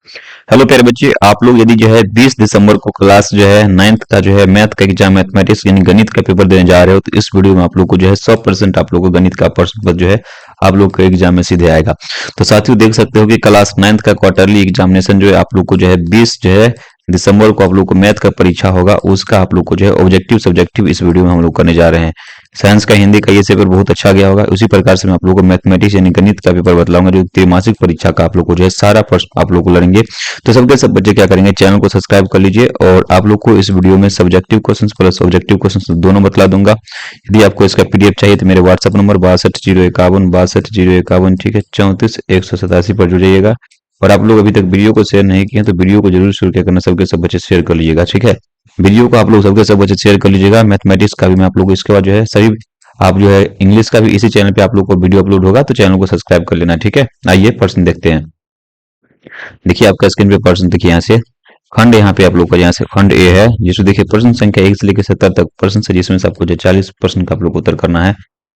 Hello प्यारे बच्चे, आप लोग यदि जो है 20 दिसंबर को क्लास जो है 9th का जो है मैथ का एग्जाम मैथमेटिक्स यानी गणित का पेपर देने जा रहे हो, तो इस वीडियो में आप लोग को जो है 100% आप लोग को गणित का प्रश्न पत्र जो है आप लोग के एग्जाम में सीधे आएगा। तो साथियों देख सकते हो कि क्लास 9th का क्वार्टरली एग्जामिनेशन जो है आप लोग को जो है 20 जो है दिसंबर को आप लोग को मैथ का परीक्षा होगा, उसका आप लोग को जो है ऑब्जेक्टिव सब्जेक्टिव इस वीडियो में हम लोग करने जा रहे हैं। साइंस का हिंदी का ये पेपर बहुत अच्छा गया होगा, उसी प्रकार से मैं आप लोगों को मैथमेटिक्स यानी गणित का पेपर बतलाऊंगा जो त्रैमासिक परीक्षा का आप लोग को जो है सारा प्रश्न आप लोग को लड़ेंगे। तो सबके सब बच्चे क्या करेंगे, चैनल को सब्सक्राइब कर लीजिए और आप लोग को इस वीडियो में subjective questions plus objective questions दोनों बतला दूंगा। यदि आपको इसका पीडीएफ चाहिए तो मेरे व्हाट्सएप नंबर 620151 ठीक है 34 187 पर जुड़ जाइएगा। और आप लोग अभी तक वीडियो को शेयर नहीं किए तो वीडियो को जरूर शेयर करना, सबके सब बच्चे शेयर कर लीजिएगा, ठीक है। वीडियो को आप लोग सबके सब बच्चे शेयर कर लीजिएगा। मैथमेटिक्स का भी मैं आप लोग को इसके बाद जो है सभी आप जो है इंग्लिश का भी इसी चैनल पे आप लोग को वीडियो अपलोड होगा, तो चैनल को सब्सक्राइब कर लेना, ठीक है। आइए प्रश्न देखते हैं। देखिए आपका स्क्रीन पे प्रश्न देखिए यहाँ से खंड यहाँ पे आप लोग का यहाँ से खंड ए है, जिसमें देखिए प्रश्न संख्या 1 से लेकर 70 तक प्रश्न से, जिसमें से आपको जो 40 प्रश्न का आप लोग को उत्तर करना है।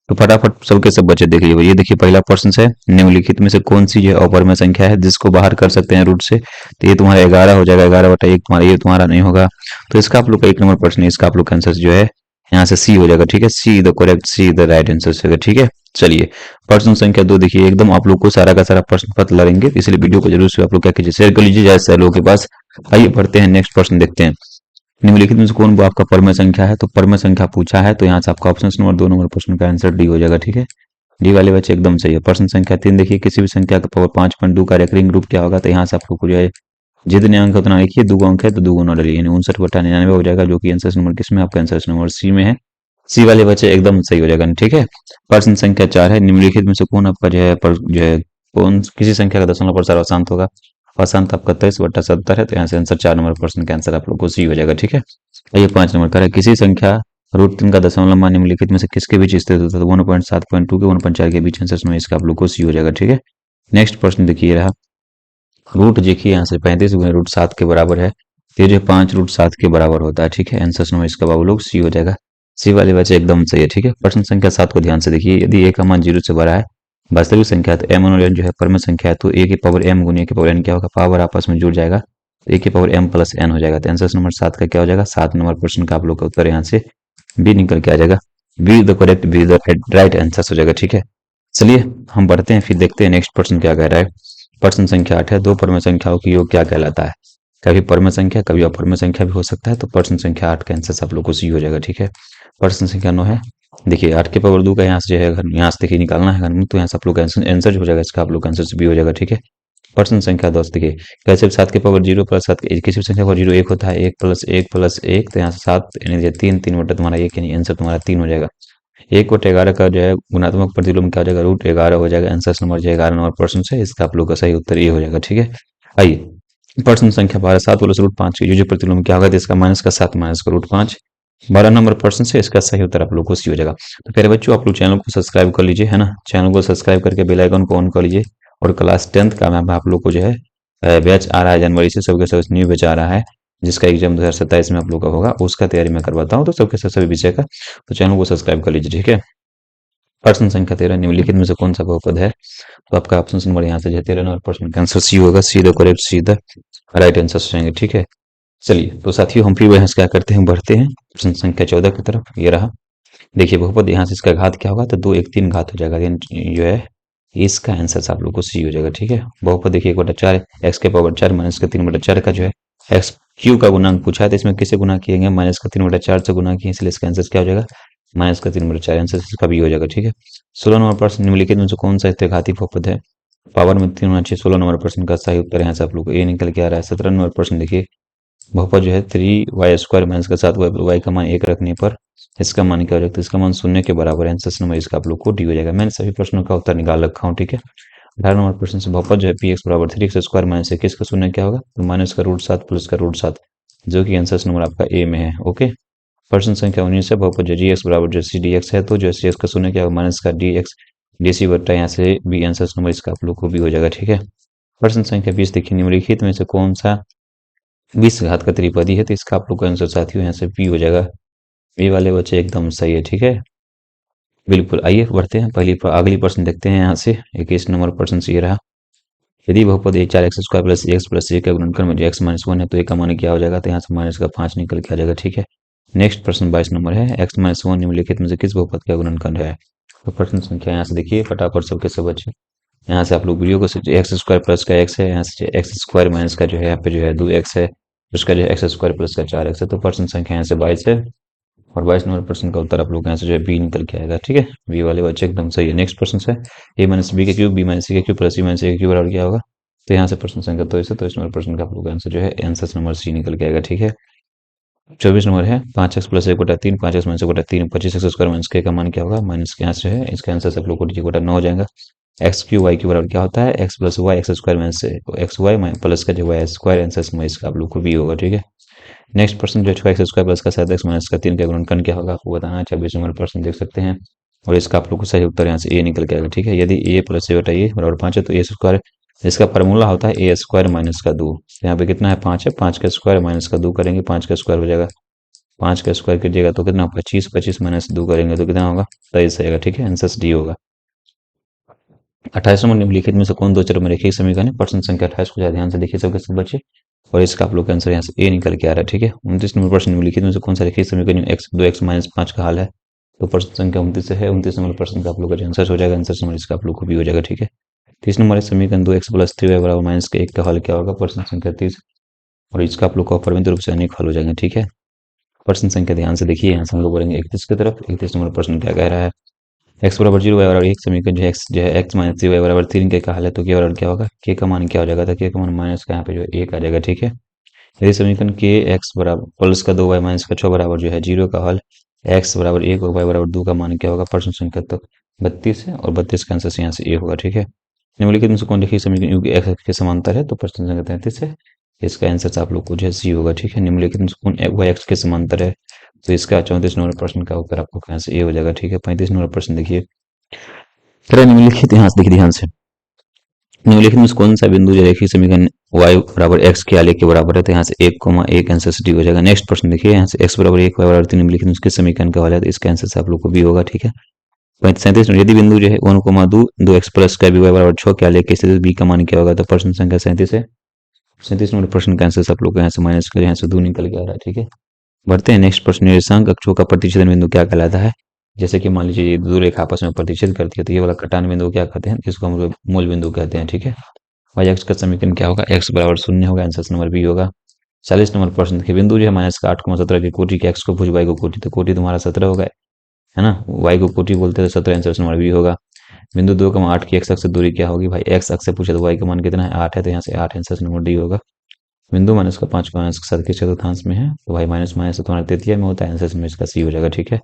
तो फटाफट सबके सब बच्चे देख लीजिए। ये देखिए पहला प्रश्न है, निम्नलिखित में से कौन सी जो अपरिमेय संख्या है जिसको बाहर कर सकते हैं रूट से। तो ये तुम्हारा 11 हो जाएगा, 11/1 तुम्हारा, ये तुम्हारा नहीं होगा। तो इसका आप लोग का 1 नंबर प्रश्न है, इसका आप लोग का आंसर जो है यहाँ से सी हो जाएगा, ठीक है। See the correct, see the right answer हो जाएगा, ठीक है। चलिए प्रश्न संख्या 2 देखिए, एकदम आप लोग को सारा का सारा प्रश्न पत्र लड़ेंगे, इसलिए वीडियो को जरूर से आप लोग क्या कीजिए, शेयर कर लीजिए ज्यादा से लोगों के पास। आइए पढ़ते हैं, नेक्स्ट प्रश्न देखते हैं। निम्नलिखित में से कौन वो आपका परमेय संख्या है। तो परमेय संख्या पूछा है, तो यहाँ से आपका ऑप्शन नंबर 2 नंबर प्रश्न का आंसर डी हो जाएगा, ठीक है। डी वाले बच्चे एकदम सही है। प्रश्न संख्या 3 देखिए, किसी भी संख्या का पावर 5.2 का रेकरिंग ग्रुप क्या होगा। तो यहाँ से आपको जो है जितने अंक है उतना लिखिए, 2 अंक है तो 2 गुना डालिए, यानी 59/99 हो जाएगा, जो कि आंसर नंबर किसमें, आपका आंसर नंबर सी में है। सी वाले बच्चे एकदम सही हो जाएगा, ठीक है। प्रश्न संख्या 4 है, निम्नलिखित में से कौन आपका जो है कौन किसी संख्या का दशमलव प्रसार अशांत होगा। अशांत आपका 23/70 है, तो यहाँ से आंसर 4 नंबर प्रश्न का आंसर आप लोग को सी हो जाएगा, ठीक है। ये 5 नंबर का है, किसी संख्या √3 का दशमलव मान निम्नलिखित में से किसके बीच स्थित होता है। 1.7.2 के 1.4 के बीच आंसर में, इसका आप लोग को सी हो जाएगा, ठीक है। नेक्स्ट प्रश्न देखिए रहा, रूट देखिए यहाँ से 35 गुणे √7 के बराबर है, तो ये जो 5 √7 के बराबर होता है, ठीक है। आंसर नंबर इसका आप लोग सी हो जाएगा। सी वाले बच्चे एकदम सही है, ठीक है। प्रश्न संख्या 7 को ध्यान से देखिए, यदि ए का मान 0 से बड़ा है, वास्तविक संख्या है, तो m और n जो है परम संख्या है, तो ए की पावर m गुने ए की पावर n क्या होगा, पावर आपस में जुड़ जाएगा, तो ए की पावर m प्लस n हो जाएगा। तो आंसर नंबर 7 का क्या हो जाएगा, 7 नंबर प्रश्न का आप लोग का उत्तर यहाँ से बी निकल के आ जाएगा। Be the correct, be the right answer हो जाएगा, ठीक है। चलिए हम बढ़ते हैं, फिर देखते हैं नेक्स्ट प्रश्न क्या कह रहा है। प्रश्न संख्या 8 है, दो परम संख्याओं की योग क्या कहलाता है। कभी परम संख्या कभी अपरम संख्या भी हो सकता है, तो प्रश्न संख्या 8 का आंसर आप लोग को सी हो जाएगा, ठीक है। प्रश्न संख्या 9 है, देखिए 8 के पावर 2 का यहाँ से जो है यहाँ से देखिए निकालना है घनमूल, तो यहाँ से आप लोग आंसर हो जाएगा, इसका आप लोग आंसर से बी हो जाएगा, ठीक है। प्रश्न संख्या 10 देखिए, कैसे 7 के पावर 0 प्लस 7 किसी भी संख्या पर 0 1 होता है, 1 प्लस 1 प्लस 1, तो यहाँ से 7 यानी 3 बटा तुम्हारा 1, यानी आंसर तुम्हारा 3 हो जाएगा। 1/11 का जो है गुणात्मक प्रतिलोम क्या हो जाएगा, √11 हो जाएगा। आंसर नंबर जो है 11 नंबर प्रश्न से, इसका आप लोग का सही उत्तर ये हो जाएगा, ठीक है। आइए प्रश्न संख्या 12, 7 प्लस √5 की जो प्रतिलोम क्या होगा, तो इसका माइनस का 7 माइनस का √5, 12 नंबर प्रश्न से इसका सही उत्तर आप लोग को सी हो जाएगा। तो प्यारे बच्चों आप लोग चैनल को सब्सक्राइब कर लीजिए, है ना। चैनल को सब्सक्राइब करके बेल आइकन को ऑन कर लीजिए। और क्लास 10th का मैम आप लोग को जो है बैच आ रहा है जनवरी से, सबके सब न्यू बैच आ रहा है, जिसका एग्जाम 2027 में आप लोग का होगा, उसका तैयारी मैं करवाता हूँ, तो सबके सब सभी विषय का, तो चैनल को सब्सक्राइब कर लीजिए, ठीक है। प्रश्न संख्या 13, निम्नलिखित में से कौन सा बहुपद है। तो आपका ऑप्शन नंबर यहाँ से जो है 13 नंबर प्रश्न का आंसर सी होगा, see the correct, see the right answer जाएंगे, ठीक है। चलिए तो साथियों हम फिर यहाँ से क्या करते हैं, बढ़ते हैं प्रश्न संख्या 14 की तरफ। ये रहा, देखिए बहुपद यहाँ से इसका घात क्या होगा, तो 2 1 3 घात हो जाएगा, जो है इसका आंसर आप लोग को सी हो जाएगा, ठीक है। बहुपद देखिए 1/4 एक्स के पावर 4 माइनस का 3/4 का जो है एक्स क्यू का गुणांक पूछा है, तो इसमें किसे गुना किएंगे, माइनस का 3/4 से गुना किए, इसलिए इसका आंसर क्या हो जाएगा, माइनस का 3/4, आंसर इसका भी हो जाएगा, ठीक है। 16 नंबर प्रश्न, निम्नलिखित में से कौन सा घाती बहुपद है, पावर में 3 होना चाहिए। 16 नंबर प्रश्न का सही उत्तर यहाँ से आप लोग को ए निकल के आ रहा है। 17 नंबर प्रश्न देखिए, बहुपद जो है 3y² माइनस का 7y का मान 1 रखने पर इसका मान क्या हो जाएगा, तो इसका मान 0 के बराबर है। आंसर नंबर इसका आप लोग को डी हो जाएगा। मैंने सभी प्रश्नों का उत्तर निकाल रखा हूँ, ठीक है। 18 नंबर प्रश्न से बहुपद जो है px बराबर 3x² माइनस 21 का 0 क्या होगा, तो माइनस का √7 प्लस का √7, जो कि आंसर नंबर आपका ए में है, ओके। प्रश्न संख्या 19 है, बहुपद जो gx बराबर जो सी dx है, तो जो सी एक्स का 0 क्या होगा, माइनस का dx dc बट्टा यहाँ से बी, आंसर नंबर इसका आप लोग को भी हो जाएगा, ठीक है। प्रश्न संख्या 20 देखिए, निम्नलिखित में से कौन सा 20 घात का त्रिपदी है, तो इसका आप लोग का आंसर साथियों यहाँ से बी हो जाएगा। बी वाले बच्चे एकदम सही है, ठीक है। बिल्कुल, आइए बढ़ते हैं, अगली प्रश्न देखते हैं यहाँ से। 21 नंबर प्रश्न से ये रहा, यदि बहुपद ए 4x² प्लस एक्स प्लस ए का गुणनखंड में जो x माइनस वन है तो ए का मान क्या हो जाएगा, तो यहाँ से माइनस का 5 निकल के आ जाएगा। ठीक है, नेक्स्ट प्रश्न 22 नंबर है, x माइनस वन निम्नलिखित में से किस बहुपद का गुणनखंड है। तो प्रश्न संख्या यहाँ से देखिए फटाफट सबके सब बच्चे, यहाँ से आप लोग वीडियो को एक्स स्क्वायर प्लस का एक्स है, यहाँ से एक्स स्क्वायर माइनस का जो है यहाँ पे जो है 2x है, उसका जो है एक्स स्क्वायर प्लस का 4x है। तो प्रश्न संख्या यहाँ से 22 है और 22 नंबर प्रश्न का उत्तर आप लोग यहाँ से जो है बी निकल के आएगा। ठीक है, बी वाले बच्चे एकदम सही है। नेक्स्ट प्रश्न है ए माइनस बी के क्यूब बी माइनस सी के क्यूब प्लस सी माइनस ए के क्यूब बराबर क्या होगा। तो यहाँ से प्रश्न संख्या तो इस नंबर प्रश्न का आप लोग आंसर जो है आंसर नंबर सी निकल के आएगा। ठीक है, 24 नंबर है 5x प्लस एक बटा तीन 5x माइनस एक बटा तीन 25x² माइनस के का मान क्या होगा, माइनस के यहाँ से है इसका आंसर सब लोग को बटा 9 हो जाएगा। एक्स क्यू वाई क्यू बराबर क्या होता है, x plus y x square minus x y plus का जो वाई स्क्वायर आंसर में इसका आप लोग को भी होगा। ठीक है, नेक्स्ट प्रश्न जो है एक्स स्क्वायर प्लस का 7x माइनस का 3 का गुणनखंड क्या होगा आपको बताना है। 26 नंबर प्रश्न देख सकते हैं और इसका आप लोग को सही उत्तर यहाँ से ए निकल के आएगा। ठीक है, यदि ए प्लस ए बटा ए बराबर 5 है तो ए स्क्वायर, इसका फार्मूला होता है ए स्क्वायर माइनस का 2। यहाँ पे कितना है 5 है, 5 का स्क्वायर माइनस का 2 करेंगे 5 का स्क्वायर हो जाएगा, 5 का स्क्वायर कीजिएगा तो कितना 25, 25 माइनस 2 करेंगे तो कितना होगा 23 आएगा। ठीक है, आंसर डी होगा। 28 नंबर निम्नलिखित में से कौन दो चरों में रेखीय समीकरण है। प्रश्न संख्या 28 को ध्यान से देखिए सबके सब बच्चे और इसका आप लोग का आंसर यहाँ से ए निकल के आ रहा है। ठीक है, 29 नंबर प्रश्न निम्नलिखित में से कौन सा रेखीय समीकरण एक्स 2x माइनस 5 का हल है। तो प्रश्न संख्या 29 से है, 29 नंबर प्रश्न का आप लोग का आंसर हो जाएगा, आंसर नंबर इसका आप लोग को भी हो जाएगा। ठीक है, 30 नंबर है समीकरण 2x प्लस 3y बराबर माइनस के 1 का हल क्या होगा। प्रश्न संख्या 30 और इसका आप लोग को अपरिमित रूप से अनेक हल हो जाएंगे। ठीक है, प्रश्न संख्या ध्यान से देखिए, यहाँ से हम लोग बोलेंगे 31 की तरफ। 31 नंबर प्रश्न क्या कह रहा है, एक्स बराबर 0 वाई बराबर 1 समीकरण जो है एक्स माइनस 3 वाई बराबर 3 के का हल है तो के बराबर क्या होगा, के का मान क्या हो जाएगा, तो के का मान माइनस का यहाँ पे जो है 1 आ जाएगा। ठीक है, यदि समीकरण के एक्स बराबर प्लस का 2 वाई माइनस का 6 बराबर जो है 0 का हल एक्स बराबर 1 और वाई बराबर 2 का मान क्या होगा। प्रश्न संख्या तो 32 है और 32 का आंसर यहाँ से ए होगा। ठीक है, निम्नलिखित में से कौन लिखिए समीकरण क्योंकि एक्स के समांतर है। तो प्रश्न संख्या 33 है, इसका आंसर आप लोग को जो है सी होगा। ठीक है, निम्नलिखित में से कौन वाई एक्स के समांतर है। तो इसका 34 नंबर प्रश्न का उत्तर आपको यहाँ से ए हो जाएगा। ठीक है, 35 नंबर प्रश्न देखिए, तरह निम्नलिखित यहाँ से देखिए ध्यान से, निम्नलिखित में से कौन सा बिंदु जो रेखीय समीकरण y बराबर x के आलेख के बराबर है। तो यहाँ से 1,1 आंसर डी हो जाएगा। नेक्स्ट प्रश्न देखिए, यहाँ से x बराबर 1 y बराबर 3 निम्नलिखित में किस समीकरण का वाला है। तो इसका आंसर से आप लोग को भी होगा। ठीक है, 37 यदि बिंदु जो है 1,2 2x प्लस का बी वाई बराबर 6 के आलेख के स्थिति बी का मान क्या होगा। तो प्रश्न संख्या 37 है, 37 नंबर प्रश्न का आंसर आप लोग को यहाँ से माइनस कर यहाँ से 2 निकल के आ रहा है। ठीक है, बढ़ते हैं नेक्स्ट प्रश्न, निर्देशांक अक्षों का प्रतिच्छेदन बिंदु क्या कहलाता है। जैसे कि मान लीजिए ये दो रेखा आपस में प्रतिच्छेद करती है तो ये वाला कटान बिंदु क्या कहते हैं, इसको हम लोग मूल बिंदु कहते हैं। ठीक है, वाई एक्स का समीकरण क्या होगा, एक्स बराबर 0 होगा, आंसर नंबर बी होगा। 40 नंबर प्रश्न देखिए, बिंदु जो है माइनस का 8,17 की कोटि के एक्स को भुज वाई को कोटि, तो कोटि तुम्हारा 17 होगा, है ना, वाई को कोटि बोलते हैं तो 17 आंसर नंबर बी होगा। बिंदु 2,8 की एक्स अक्ष से दूरी क्या होगी, भाई एक्स अक्ष से पूछे तो वाई का मान कितना है 8 है, तो यहाँ से 8 आंसर नंबर डी होगा। बिंदु माइनस का 5 माइनस के साथ के चतुर्थांश में है तो भाई माइनस माइनस तो तुम्हारा तृतीय में होता है, आंसर में इसका सी हो जाएगा। ठीक है,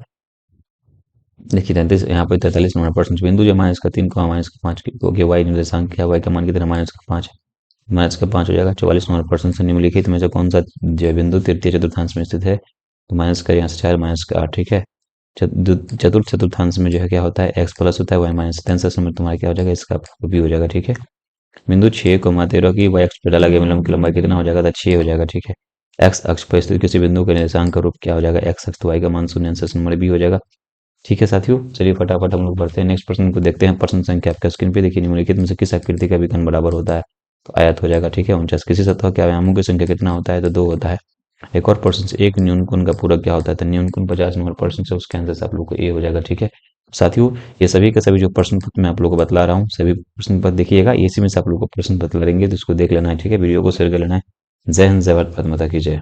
देखिए 33 यहाँ पे 43 नंबर प्रश्न, बिंदु जो माइनस का 3 माइनस का 5 की वाई निर्देशांक क्या, वाई का मान कितना माइनस का 5 माइनस का 5 हो जाएगा। 44 नंबर प्रश्न से निम्नलिखित में से कौन सा जो बिंदु तृतीय चतुर्थांश में स्थित है। तो माइनस का यहाँ से 4 माइनस का 8। ठीक है, चतुर्थ चतुर्थांश में जो है क्या होता है एक्स प्लस होता है वाई माइनस, आंसर में तुम्हारा क्या हो जाएगा, इसका भी हो जाएगा। ठीक है, बिंदु 6,13 की वाई अक्ष पर डाला गया विलंब की लंबाई कितना हो जाएगा, तो 6 हो जाएगा। ठीक है, एक्स अक्ष पर स्थित किसी बिंदु के निर्देशांक का रूप क्या हो जाएगा, एक्स अक्ष तो वाई का मान 0, आंसर नंबर बी हो जाएगा। ठीक है साथियों, चलिए फटाफट हम लोग बढ़ते हैं नेक्स्ट प्रश्न को देखते हैं। प्रश्न संख्या आपका स्क्रीन पे देखिए, निम्नलिखित में से किस आकृति का विकर्ण बराबर होता है। तो आयत हो जाएगा। ठीक है, 49 किसी सतह के आयामों की संख्या कितना होता है, तो 2 होता है। एक और प्रश्न से एक न्यूनकोण का पूरक क्या होता है, तो न्यूनकोण 50 नंबर प्रश्न से उसके आंसर से आप लोग को ए हो जाएगा। ठीक है साथियों, ये सभी के सभी जो प्रश्न पत्र मैं आप लोग को बतला रहा हूँ सभी प्रश्न पत्र देखिएगा, इसी में से आप लोग को प्रश्न पत्र लगेंगे तो उसको देख लेना है। ठीक है, वीडियो को शेयर कर लेना है। जय हिंद, जय भारत माता की जय।